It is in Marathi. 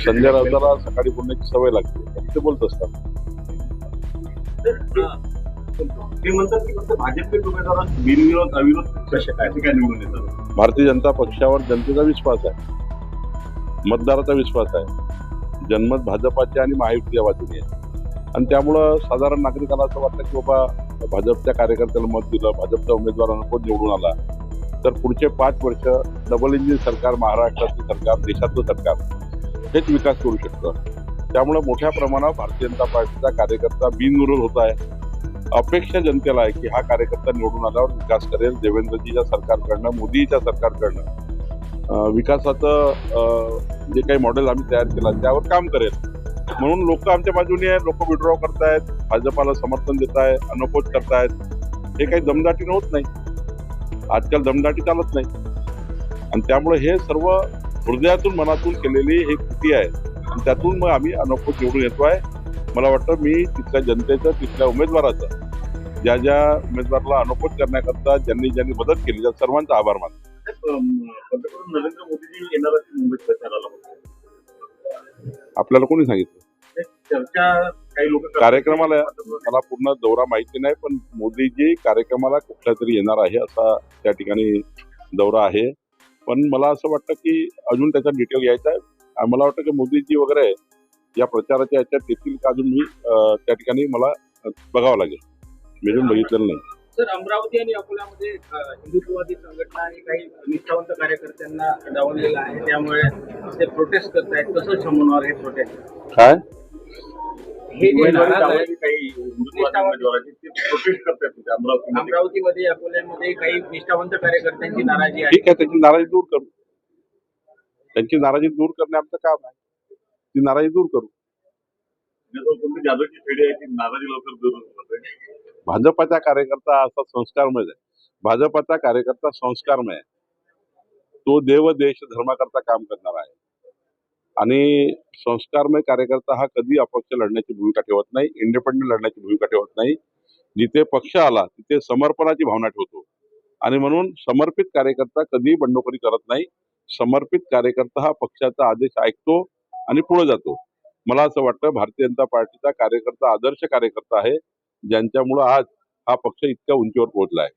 संजय राऊताला सकाळी बोलण्याची सवय लागते, ते बोलत असतात. ते म्हणतात की फक्त भाजपचे उमेदवार बिनविरोध अविरोध कसे काय निवडून येतात. भारतीय जनता पक्षावर जनतेचा विश्वास आहे, मतदाराचा विश्वास आहे. जनमत भाजपाचे आणि महायुतीच्या बाजूने आहे. आणि त्यामुळं साधारण नागरिकाला असं वाटतं की बाबा भाजपच्या कार्यकर्त्याला मत दिलं, भाजपच्या उमेदवारांना कोण निवडून आला, तर पुढचे 5 वर्ष डबल इंजिन सरकार, महाराष्ट्राचं सरकार, देशाचं सरकार हेच विकास करू शकतं. त्यामुळे मोठ्या प्रमाणावर भारतीय जनता पार्टीचा कार्यकर्ता बिनविरोध होत आहे. अपेक्षा जनतेला आहे की हा कार्यकर्ता निवडून आल्यावर विकास करेल, देवेंद्रजीच्या सरकारकडनं, मोदीच्या सरकारकडनं विकासाचं जे काही मॉडेल आम्ही तयार केलं त्यावर काम करेल. म्हणून लोक आमच्या बाजूने आहेत, लोक विड्रॉ करतायत, भाजपाला समर्थन देत आहेत, अनपोज करतायत. हे काही दमदाटीनं होत नाही. आजकाल दमदाटी चालत नाही. आणि त्यामुळे हे सर्व हृदयातून मनातून केलेली ही कृती आहे. आणि त्यातून मग आम्ही अनपोज निवडून येतोय. मला वाटतं मी तिथल्या जनतेचं, तिथल्या उमेदवाराचं, ज्या ज्या उमेदवाराला अनपोज करण्याकरता ज्यांनी मदत केली त्या सर्वांचा आभार मानतो. पंतप्रधान नरेंद्र मोदीजी येणार आहेत मुंबईत प्रचाराला. आपल्याला कोणी सांगितलं? चर्चा काही लोक कार्यक्रमाला मला पूर्ण दौरा माहिती नाही, पण मोदीजी कार्यक्रमाला कुठल्या तरी येणार आहे असा त्या ठिकाणी दौरा आहे. पण मला असं वाटतं की अजून त्याचा डिटेल घ्यायचा आहे. मला वाटतं की मोदीजी वगैरे या प्रचाराच्या याच्यात येतील का अजून मी त्या ठिकाणी मला बघावं लागेल. मी अजून बघितलेलं नाही. सर, अमरावती आणि अकोल्यामध्ये हिंदुत्ववादी संघटना आणि काही निष्ठावंत कार्यकर्त्यांना डावललेलं आहे, त्यामुळे ते प्रोटेस्ट करतायत. कसं समजणार हे प्रोटेस्ट? काय हे जे नाराज आहेत, काही हिंदुत्ववादी उमेदवारांची ते प्रोटेस्ट करतात अमरावतीमध्ये अकोल्यामध्ये काही निष्ठावंत कार्यकर्त्यांची नाराजी आहे. ठीक आहे, त्याची नाराजी दूर करू. त्यांची नाराजी दूर करणे आमचं काम आहे. ती नाराजी दूर करू. जाधवची फेडी आहे ती नाराजी लवकर दूर होते. भाजपाचा कार्यकर्ता असा संस्कारमय आहे. भाजपाचा कार्यकर्ता संस्कारमय आहे. तो देव देश धर्माकरता काम करणारा आहे. आणि संस्कारमय कार्यकर्ता हा कधी अपक्ष लढण्याची भूमिका ठेवत नाही, इंडिपेंडंट लढण्याची भूमिका ठेवत नाही. जिथे पक्ष आला तिथे समर्पणाची भावना ठेवतो. आणि म्हणून समर्पित कार्यकर्ता कधी बंडखोरी करत नाही. समर्पित कार्यकर्ता हा पक्षाचा आदेश ऐकतो आणि पुढे जातो. मला असं वाटतं भारतीय जनता पार्टीचा कार्यकर्ता आदर्श कार्यकर्ता आहे, ज्यांच्यामुळे आज हा पक्ष इतक्या उंचीवर पोहोचला आहे.